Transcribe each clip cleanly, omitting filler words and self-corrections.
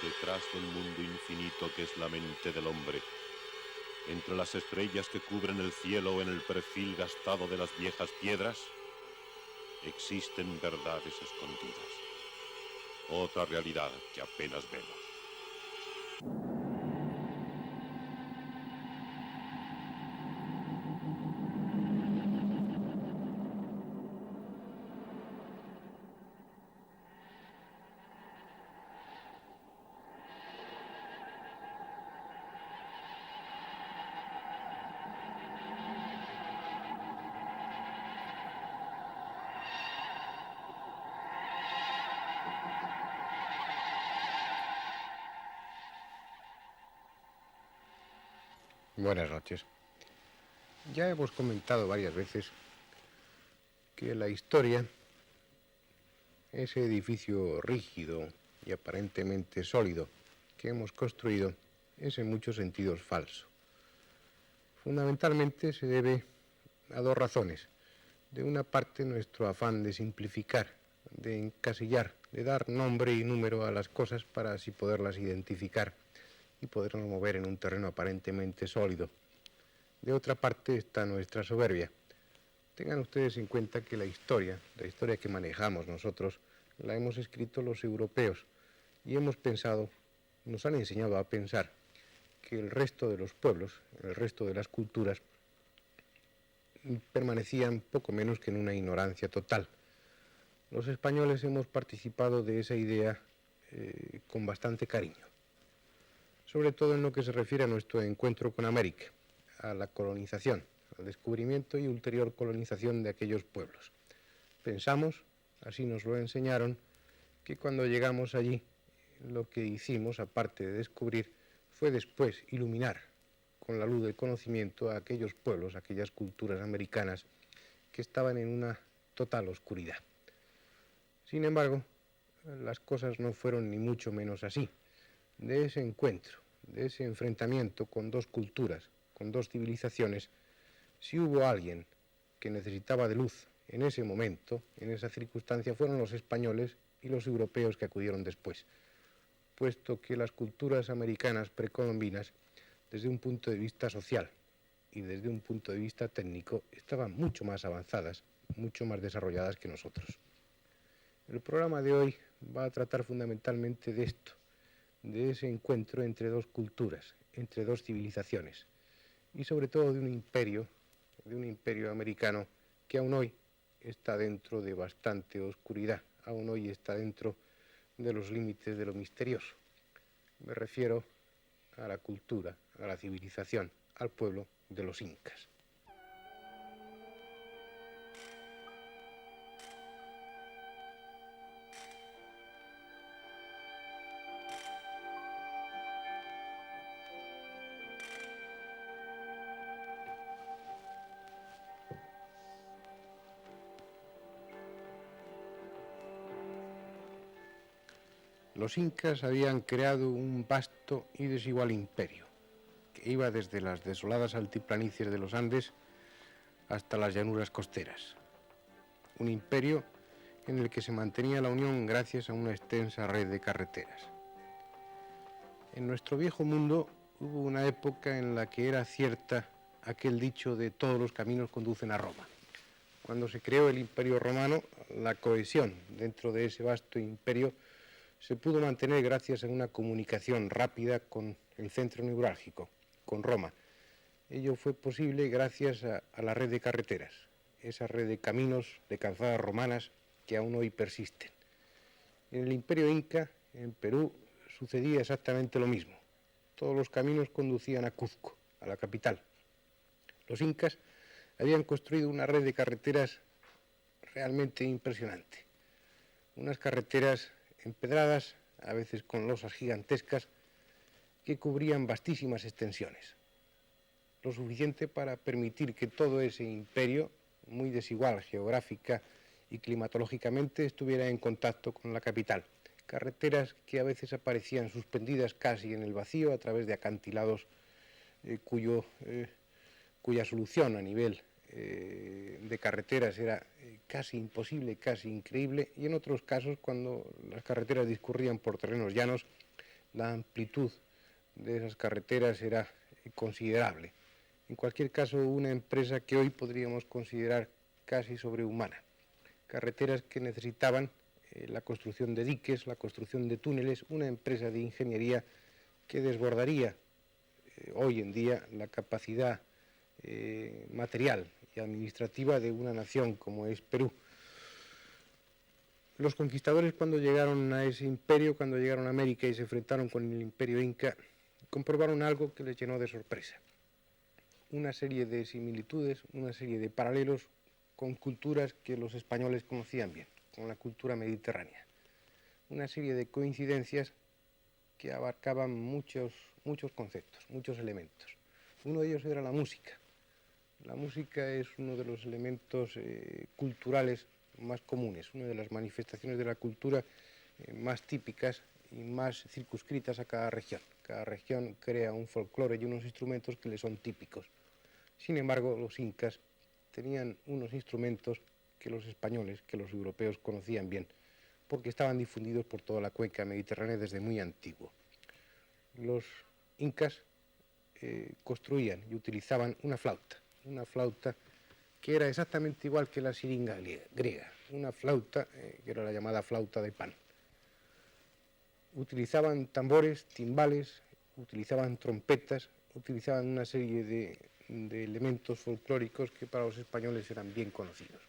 detrás del mundo infinito que es la mente del hombre, entre las estrellas que cubren el cielo o en el perfil gastado de las viejas piedras, existen verdades escondidas, otra realidad que apenas vemos. Buenas noches. Ya hemos comentado varias veces que la historia, ese edificio rígido y aparentemente sólido que hemos construido, es en muchos sentidos falso. Fundamentalmente se debe a dos razones. De una parte, nuestro afán de simplificar, de encasillar, de dar nombre y número a las cosas para así poderlas identificar y podernos mover en un terreno aparentemente sólido. De otra parte está nuestra soberbia. Tengan ustedes en cuenta que la historia que manejamos nosotros, la hemos escrito los europeos y hemos pensado, nos han enseñado a pensar que el resto de los pueblos, el resto de las culturas, permanecían poco menos que en una ignorancia total. Los españoles hemos participado de esa idea con bastante cariño, sobre todo en lo que se refiere a nuestro encuentro con América, a la colonización, al descubrimiento y ulterior colonización de aquellos pueblos. Pensamos, así nos lo enseñaron, que cuando llegamos allí, lo que hicimos, aparte de descubrir, fue después iluminar con la luz del conocimiento a aquellos pueblos, aquellas culturas americanas que estaban en una total oscuridad. Sin embargo, las cosas no fueron ni mucho menos así. De ese encuentro, de ese enfrentamiento con dos culturas, con dos civilizaciones, si hubo alguien que necesitaba de luz en ese momento, en esa circunstancia, fueron los españoles y los europeos que acudieron después, puesto que las culturas americanas precolombinas, desde un punto de vista social y desde un punto de vista técnico, estaban mucho más avanzadas, mucho más desarrolladas que nosotros. El programa de hoy va a tratar fundamentalmente de esto, de ese encuentro entre dos culturas, entre dos civilizaciones, y sobre todo de un imperio americano que aún hoy está dentro de bastante oscuridad, aún hoy está dentro de los límites de lo misterioso. Me refiero a la cultura, a la civilización, al pueblo de los incas. Los incas habían creado un vasto y desigual imperio, que iba desde las desoladas altiplanicies de los Andes hasta las llanuras costeras. Un imperio en el que se mantenía la unión gracias a una extensa red de carreteras. En nuestro viejo mundo hubo una época en la que era cierta aquel dicho de todos los caminos conducen a Roma. Cuando se creó el Imperio Romano, la cohesión dentro de ese vasto imperio se pudo mantener gracias a una comunicación rápida con el centro neurálgico, con Roma. Ello fue posible gracias a la red de carreteras, esa red de caminos, de calzadas romanas que aún hoy persisten. En el Imperio Inca, en Perú, sucedía exactamente lo mismo. Todos los caminos conducían a Cuzco, a la capital. Los incas habían construido una red de carreteras realmente impresionante. Unas carreteras empedradas, a veces con losas gigantescas, que cubrían vastísimas extensiones. Lo suficiente para permitir que todo ese imperio, muy desigual geográfica y climatológicamente, estuviera en contacto con la capital. Carreteras que a veces aparecían suspendidas casi en el vacío a través de acantilados cuya solución a nivel de carreteras era casi imposible, casi increíble, y en otros casos, cuando las carreteras discurrían por terrenos llanos, la amplitud de esas carreteras era considerable. En cualquier caso, una empresa que hoy podríamos considerar casi sobrehumana. Carreteras que necesitaban la construcción de diques, la construcción de túneles, una empresa de ingeniería que desbordaría hoy en día la capacidad material y administrativa de una nación como es Perú. Los conquistadores, cuando llegaron a ese imperio, cuando llegaron a América y se enfrentaron con el imperio inca, comprobaron algo que les llenó de sorpresa. Una serie de similitudes, una serie de paralelos con culturas que los españoles conocían bien, con la cultura mediterránea. Una serie de coincidencias que abarcaban muchos conceptos, muchos elementos. Uno de ellos era la música. La música es uno de los elementos culturales más comunes, una de las manifestaciones de la cultura más típicas y más circunscritas a cada región. Cada región crea un folclore y unos instrumentos que le son típicos. Sin embargo, los incas tenían unos instrumentos que los españoles, que los europeos conocían bien, porque estaban difundidos por toda la cuenca mediterránea desde muy antiguo. Los incas construían y utilizaban una flauta que era exactamente igual que la siringa griega, una flauta que era la llamada flauta de pan. Utilizaban tambores, timbales, utilizaban trompetas, utilizaban una serie de elementos folclóricos que para los españoles eran bien conocidos.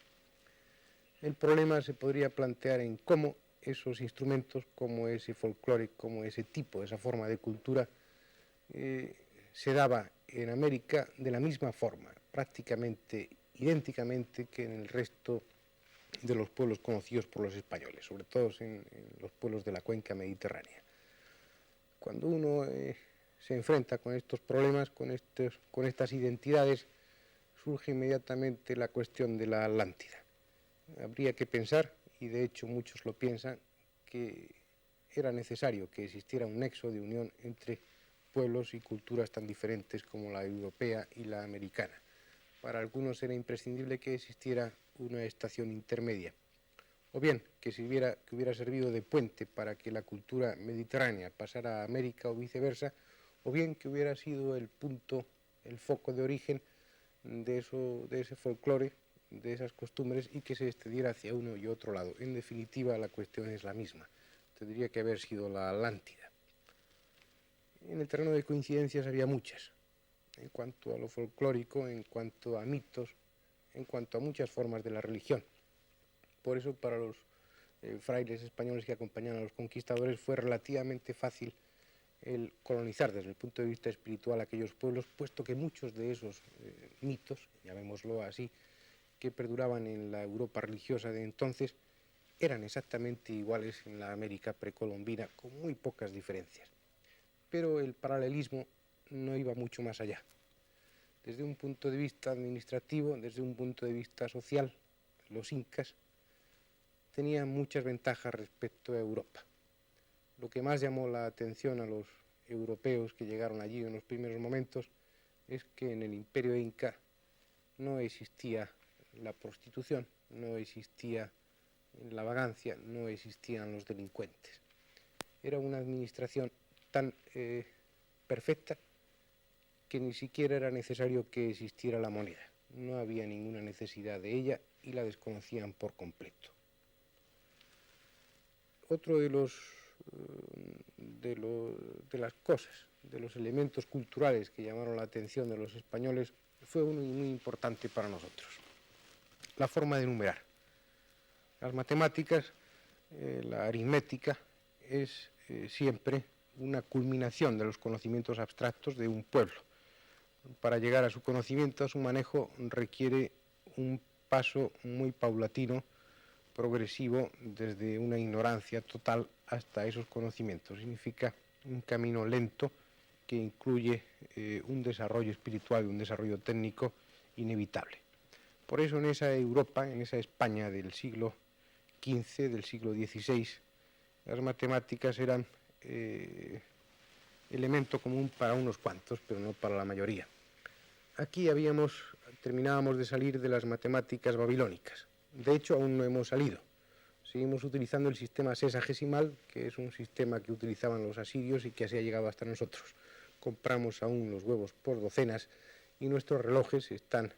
El problema se podría plantear en cómo esos instrumentos, como ese folclore, como ese tipo, esa forma de cultura, se daba en América de la misma forma, prácticamente idénticamente que en el resto de los pueblos conocidos por los españoles, sobre todo en los pueblos de la cuenca mediterránea. Cuando uno se enfrenta con estos problemas, con estas identidades, surge inmediatamente la cuestión de la Atlántida. Habría que pensar, y de hecho muchos lo piensan, que era necesario que existiera un nexo de unión entre pueblos y culturas tan diferentes como la europea y la americana. Para algunos era imprescindible que existiera una estación intermedia, o bien que hubiera servido de puente para que la cultura mediterránea pasara a América o viceversa, o bien que hubiera sido el foco de origen de ese folclore, de esas costumbres, y que se extendiera hacia uno y otro lado. En definitiva, la cuestión es la misma. Tendría que haber sido la Atlántida. En el terreno de coincidencias había muchas, en cuanto a lo folclórico, en cuanto a mitos, en cuanto a muchas formas de la religión. Por eso, para los frailes españoles que acompañaban a los conquistadores, fue relativamente fácil el colonizar desde el punto de vista espiritual aquellos pueblos, puesto que muchos de esos mitos, llamémoslo así, que perduraban en la Europa religiosa de entonces, eran exactamente iguales en la América precolombina, con muy pocas diferencias. Pero el paralelismo no iba mucho más allá. Desde un punto de vista administrativo, desde un punto de vista social, los incas tenían muchas ventajas respecto a Europa. Lo que más llamó la atención a los europeos que llegaron allí en los primeros momentos es que en el imperio inca no existía la prostitución, no existía la vagancia, no existían los delincuentes. Era una administración tan perfecta que ni siquiera era necesario que existiera la moneda. No había ninguna necesidad de ella y la desconocían por completo. Otro de las cosas, de los elementos culturales que llamaron la atención de los españoles, fue uno muy importante para nosotros: la forma de numerar. Las matemáticas, la aritmética, es siempre una culminación de los conocimientos abstractos de un pueblo. Para llegar a su conocimiento, a su manejo, requiere un paso muy paulatino, progresivo, desde una ignorancia total hasta esos conocimientos. Significa un camino lento que incluye un desarrollo espiritual y un desarrollo técnico inevitable. Por eso en esa Europa, en esa España del siglo XV, del siglo XVI, las matemáticas eran elemento común para unos cuantos, pero no para la mayoría. Aquí terminábamos de salir de las matemáticas babilónicas. De hecho, aún no hemos salido. Seguimos utilizando el sistema sesagesimal, que es un sistema que utilizaban los asirios y que así ha llegado hasta nosotros. Compramos aún los huevos por docenas y nuestros relojes están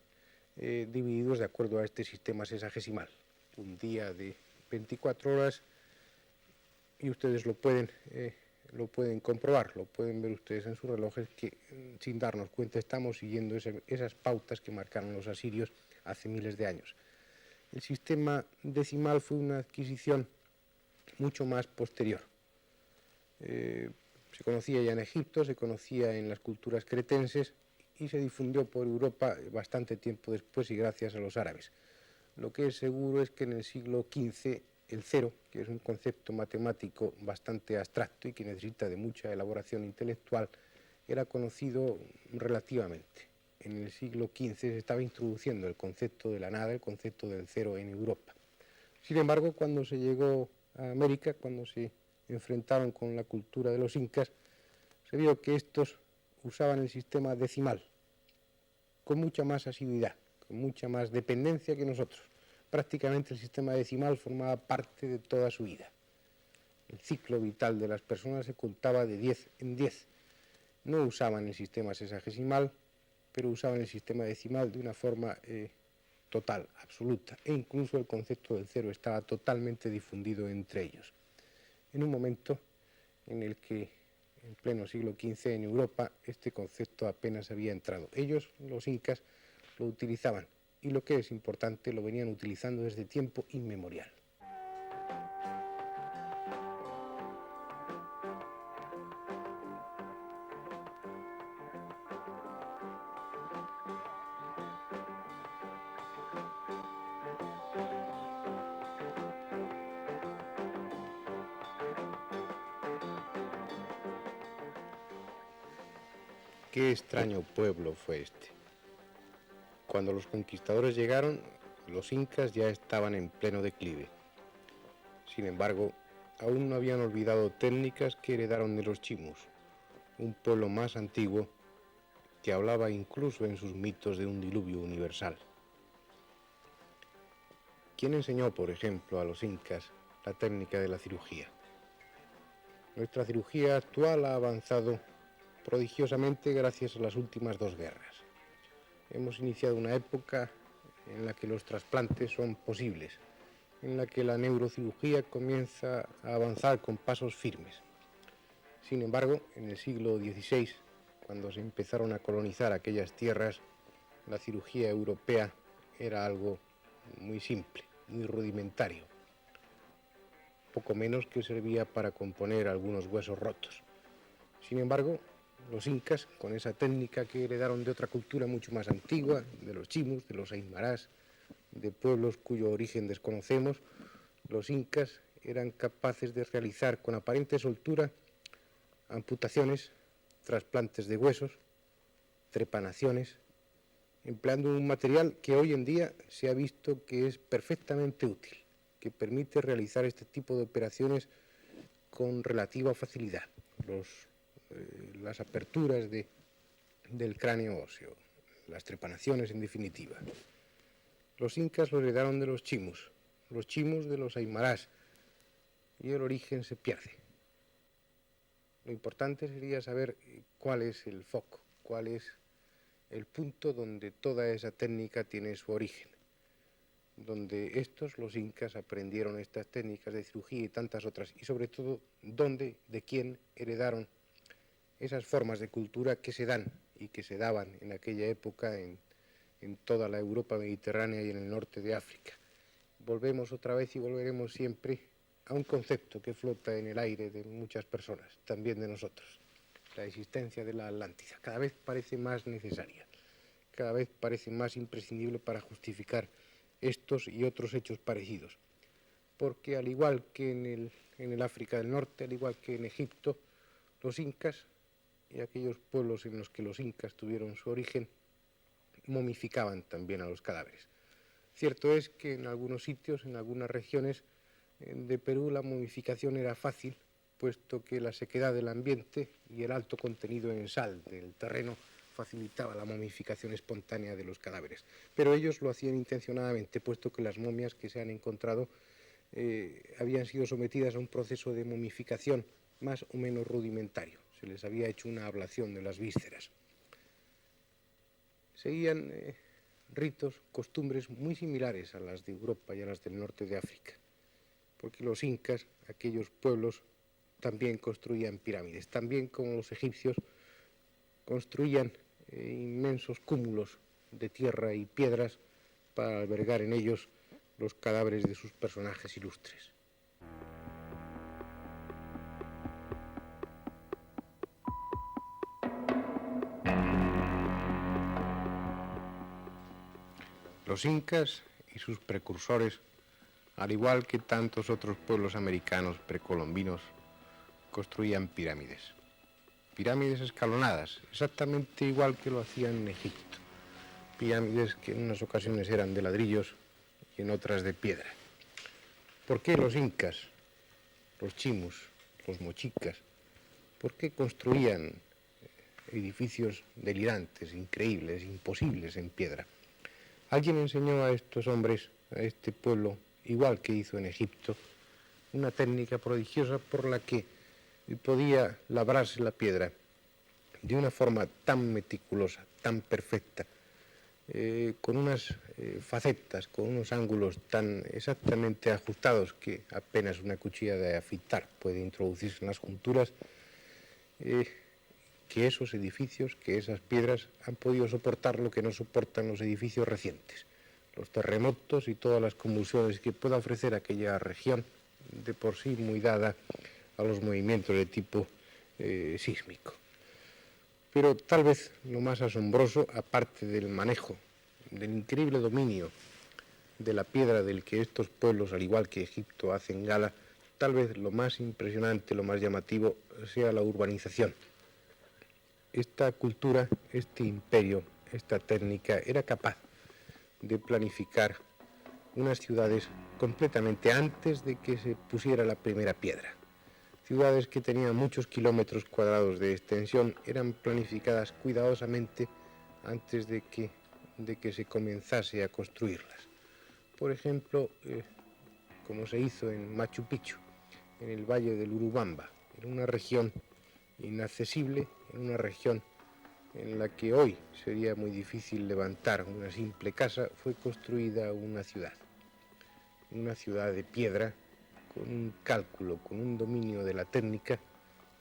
divididos de acuerdo a este sistema sesagesimal. Un día de 24 horas y ustedes lo pueden comprobar, lo pueden ver ustedes en sus relojes que sin darnos cuenta estamos siguiendo esas pautas que marcaron los asirios hace miles de años. El sistema decimal fue una adquisición mucho más posterior. Se conocía ya en Egipto, se conocía en las culturas cretenses y se difundió por Europa bastante tiempo después y gracias a los árabes. Lo que es seguro es que en el siglo XV el cero, que es un concepto matemático bastante abstracto y que necesita de mucha elaboración intelectual, era conocido relativamente. En el siglo XV se estaba introduciendo el concepto de la nada, el concepto del cero en Europa. Sin embargo, cuando se llegó a América, cuando se enfrentaron con la cultura de los incas, se vio que estos usaban el sistema decimal con mucha más asiduidad, con mucha más dependencia que nosotros. Prácticamente el sistema decimal formaba parte de toda su vida. El ciclo vital de las personas se contaba de 10 en 10. No usaban el sistema sesagesimal, pero usaban el sistema decimal de una forma total, absoluta, e incluso el concepto del cero estaba totalmente difundido entre ellos. En un momento en el que, en pleno siglo XV, en Europa, este concepto apenas había entrado. Ellos, los incas, lo utilizaban, y lo que es importante, lo venían utilizando desde tiempo inmemorial. Qué extraño pueblo fue este. Cuando los conquistadores llegaron, los incas ya estaban en pleno declive. Sin embargo, aún no habían olvidado técnicas que heredaron de los chimus, un pueblo más antiguo que hablaba incluso en sus mitos de un diluvio universal. ¿Quién enseñó, por ejemplo, a los incas la técnica de la cirugía? Nuestra cirugía actual ha avanzado prodigiosamente gracias a las últimas dos guerras. Hemos iniciado una época en la que los trasplantes son posibles, en la que la neurocirugía comienza a avanzar con pasos firmes. Sin embargo, en el siglo XVI, cuando se empezaron a colonizar aquellas tierras, la cirugía europea era algo muy simple, muy rudimentario, poco menos que servía para componer algunos huesos rotos. Sin embargo, los incas, con esa técnica que heredaron de otra cultura mucho más antigua, de los chimus, de los aymarás, de pueblos cuyo origen desconocemos, los incas eran capaces de realizar con aparente soltura amputaciones, trasplantes de huesos, trepanaciones, empleando un material que hoy en día se ha visto que es perfectamente útil, que permite realizar este tipo de operaciones con relativa facilidad. Las aperturas del cráneo óseo, las trepanaciones en definitiva. Los incas lo heredaron de los chimus de los aymarás, y el origen se pierde. Lo importante sería saber cuál es el foco, cuál es el punto donde toda esa técnica tiene su origen, donde los incas, aprendieron estas técnicas de cirugía y tantas otras, y sobre todo, de quién heredaron esas formas de cultura que se dan y que se daban en aquella época en toda la Europa mediterránea y en el norte de África. Volvemos otra vez y volveremos siempre a un concepto que flota en el aire de muchas personas, también de nosotros, la existencia de la Atlántida. Cada vez parece más necesaria, cada vez parece más imprescindible para justificar estos y otros hechos parecidos, porque al igual que en el África del Norte, al igual que en Egipto, los incas y aquellos pueblos en los que los incas tuvieron su origen momificaban también a los cadáveres. Cierto es que en algunos sitios, en algunas regiones de Perú, la momificación era fácil, puesto que la sequedad del ambiente y el alto contenido en sal del terreno facilitaba la momificación espontánea de los cadáveres. Pero ellos lo hacían intencionadamente, puesto que las momias que se han encontrado habían sido sometidas a un proceso de momificación más o menos rudimentario. Se les había hecho una ablación de las vísceras. Seguían ritos, costumbres muy similares a las de Europa y a las del norte de África, porque los incas, aquellos pueblos, también construían pirámides, también como los egipcios construían inmensos cúmulos de tierra y piedras para albergar en ellos los cadáveres de sus personajes ilustres. Los incas y sus precursores, al igual que tantos otros pueblos americanos precolombinos, construían pirámides. Pirámides escalonadas, exactamente igual que lo hacían en Egipto. Pirámides que en unas ocasiones eran de ladrillos y en otras de piedra. ¿Por qué los incas, los chimus, los mochicas, por qué construían edificios delirantes, increíbles, imposibles en piedra? Alguien enseñó a estos hombres, a este pueblo, igual que hizo en Egipto, una técnica prodigiosa por la que podía labrarse la piedra de una forma tan meticulosa, tan perfecta, con unas facetas, con unos ángulos tan exactamente ajustados que apenas una cuchilla de afitar puede introducirse en las junturas, que esos edificios, que esas piedras han podido soportar lo que no soportan los edificios recientes, los terremotos y todas las convulsiones que pueda ofrecer aquella región, de por sí muy dada a los movimientos de tipo sísmico. Pero tal vez lo más asombroso, aparte del manejo, del increíble dominio de la piedra del que estos pueblos, al igual que Egipto, hacen gala, tal vez lo más impresionante, lo más llamativo, sea la urbanización. Esta cultura, este imperio, esta técnica era capaz de planificar unas ciudades completamente antes de que se pusiera la primera piedra. Ciudades que tenían muchos kilómetros cuadrados de extensión eran planificadas cuidadosamente antes de que se comenzase a construirlas. Por ejemplo, como se hizo en Machu Picchu, en el valle del Urubamba, en una región inaccesible, en una región en la que hoy sería muy difícil levantar una simple casa, fue construida una ciudad de piedra, con un cálculo, con un dominio de la técnica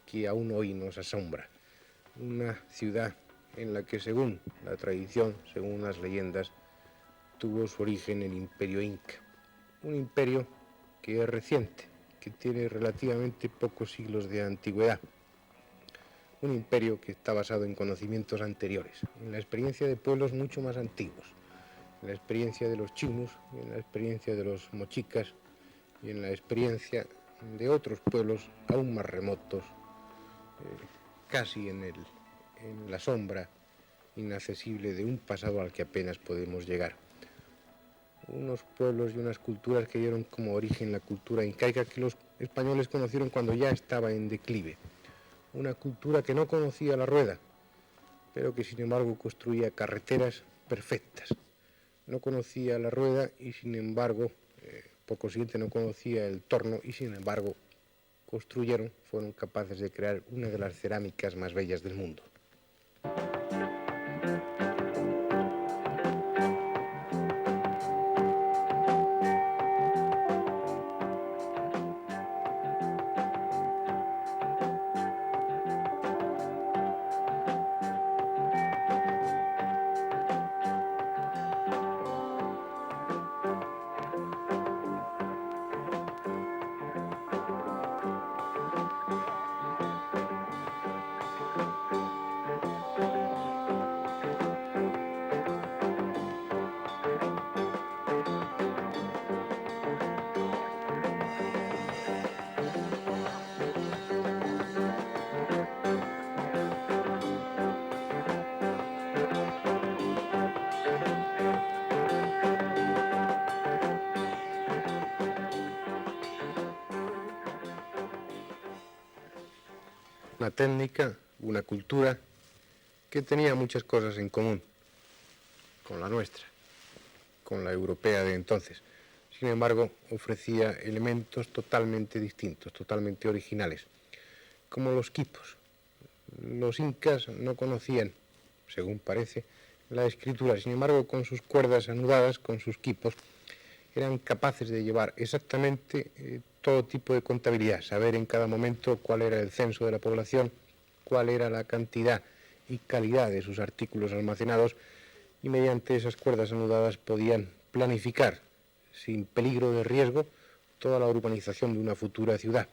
que aún hoy nos asombra. Una ciudad en la que, según la tradición, según las leyendas, tuvo su origen el imperio inca. Un imperio que es reciente, que tiene relativamente pocos siglos de antigüedad. Un imperio que está basado en conocimientos anteriores, en la experiencia de pueblos mucho más antiguos, en la experiencia de los chimus, en la experiencia de los mochicas y en la experiencia de otros pueblos aún más remotos, casi en la sombra inaccesible de un pasado al que apenas podemos llegar. Unos pueblos y unas culturas que dieron como origen la cultura incaica que los españoles conocieron cuando ya estaba en declive. Una cultura que no conocía la rueda, pero que sin embargo construía carreteras perfectas. No conocía la rueda y sin embargo, por consiguiente no conocía el torno y sin embargo fueron capaces de crear una de las cerámicas más bellas del mundo. Una técnica, una cultura que tenía muchas cosas en común con la nuestra, con la europea de entonces. sin embargo, ofrecía elementos totalmente distintos, totalmente originales, como los quipos. Los incas no conocían, según parece, la escritura, sin embargo, con sus cuerdas anudadas, con sus quipos, eran capaces de llevar exactamente todo tipo de contabilidad, saber en cada momento cuál era el censo de la población, cuál era la cantidad y calidad de sus artículos almacenados, y mediante esas cuerdas anudadas podían planificar sin peligro de riesgo toda la urbanización de una futura ciudad.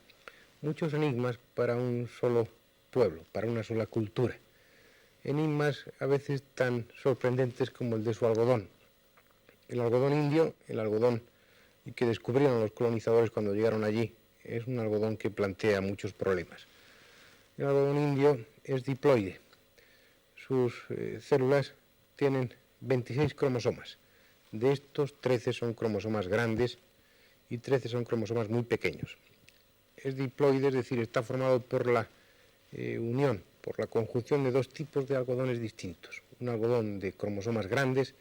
Muchos enigmas para un solo pueblo, para una sola cultura. Enigmas a veces tan sorprendentes como el de su algodón. El algodón indio, el algodón que descubrieron los colonizadores cuando llegaron allí, es un algodón que plantea muchos problemas. El algodón indio es diploide. Sus células tienen 26 cromosomas. De estos, 13 son cromosomas grandes y 13 son cromosomas muy pequeños. Es diploide, es decir, está formado por la unión, por la conjunción de dos tipos de algodones distintos. Un algodón de cromosomas grandes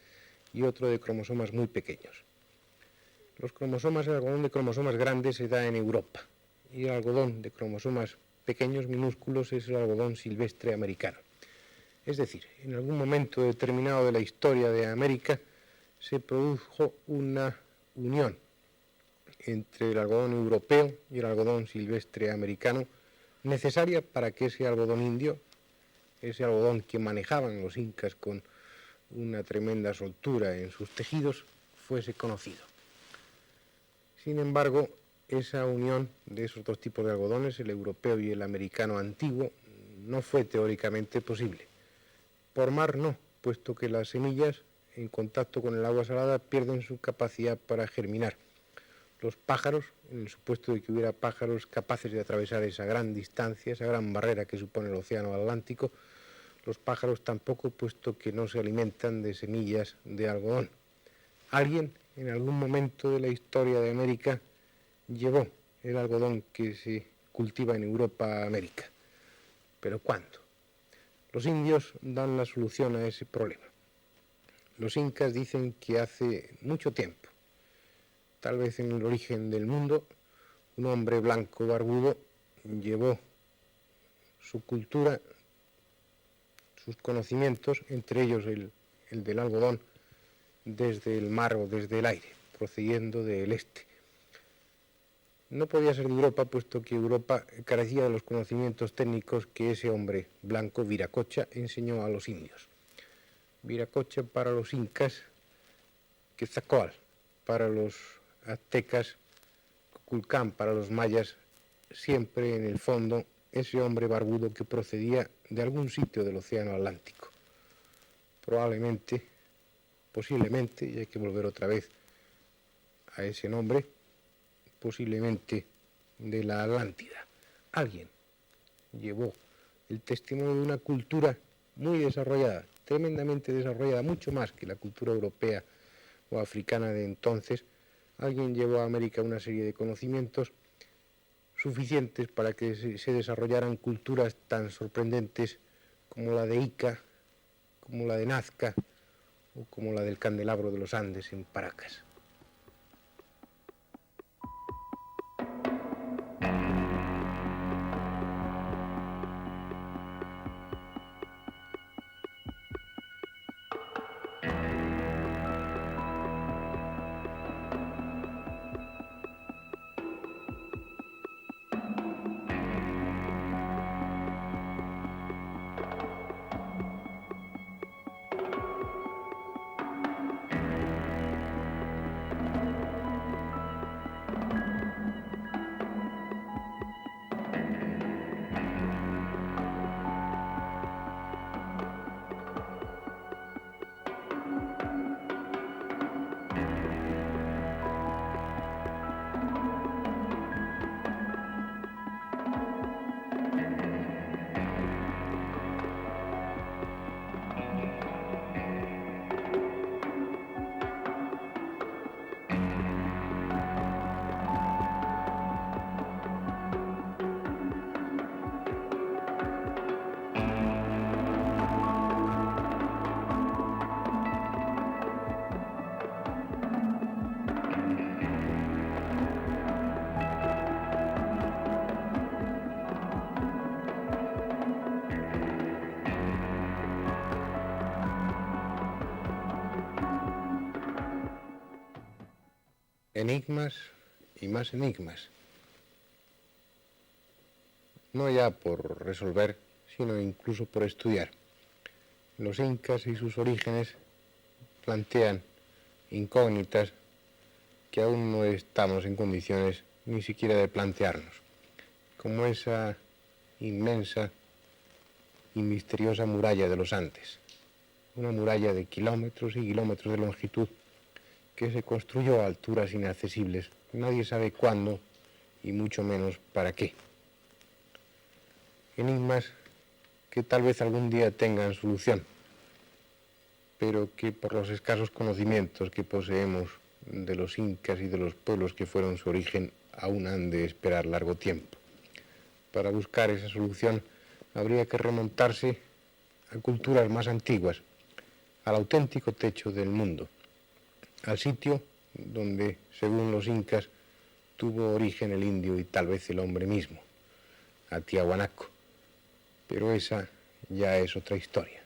y otro de cromosomas muy pequeños. El algodón de cromosomas grandes se da en Europa y el algodón de cromosomas pequeños, minúsculos, es el algodón silvestre americano. Es decir, en algún momento determinado de la historia de América se produjo una unión entre el algodón europeo y el algodón silvestre americano, necesaria para que ese algodón indio, ese algodón que manejaban los incas con una tremenda soltura en sus tejidos, fuese conocido. Sin embargo, esa unión de esos dos tipos de algodones, el europeo y el americano antiguo, no fue teóricamente posible. Por mar no, puesto que las semillas, en contacto con el agua salada, pierden su capacidad para germinar. Los pájaros, en el supuesto de que hubiera pájaros capaces de atravesar esa gran distancia, esa gran barrera que supone el océano Atlántico, los pájaros tampoco, puesto que no se alimentan de semillas de algodón. Alguien, en algún momento de la historia de América, llevó el algodón que se cultiva en Europa a América. ¿Pero cuándo? Los indios dan la solución a ese problema. Los incas dicen que hace mucho tiempo, tal vez en el origen del mundo, un hombre blanco barbudo llevó su cultura, sus conocimientos, entre ellos el del algodón, desde el mar o desde el aire, procediendo del este. No podía ser de Europa, puesto que Europa carecía de los conocimientos técnicos que ese hombre blanco, Viracocha, enseñó a los indios. Viracocha para los incas, Quetzalcóatl para los aztecas, Kukulcán para los mayas, siempre en el fondo ese hombre barbudo que procedía de algún sitio del océano Atlántico. Probablemente, posiblemente, y hay que volver otra vez a ese nombre, posiblemente de la Atlántida. Alguien llevó el testimonio de una cultura muy desarrollada, tremendamente desarrollada, mucho más que la cultura europea o africana de entonces. Alguien llevó a América una serie de conocimientos suficientes para que se desarrollaran culturas tan sorprendentes como la de Ica, como la de Nazca o como la del Candelabro de los Andes en Paracas. enigmas y más enigmas. No ya por resolver, sino incluso por estudiar. Los incas y sus orígenes plantean incógnitas que aún no estamos en condiciones ni siquiera de plantearnos, como esa inmensa y misteriosa muralla de los Andes, una muralla de kilómetros y kilómetros de longitud que se construyó a alturas inaccesibles. Nadie sabe cuándo y mucho menos para qué. Enigmas que tal vez algún día tengan solución, pero que por los escasos conocimientos que poseemos de los incas y de los pueblos que fueron su origen aún han de esperar largo tiempo. Para buscar esa solución habría que remontarse a culturas más antiguas, al auténtico techo del mundo, al sitio donde, según los incas, tuvo origen el indio y tal vez el hombre mismo, a Tiahuanaco. Pero esa ya es otra historia.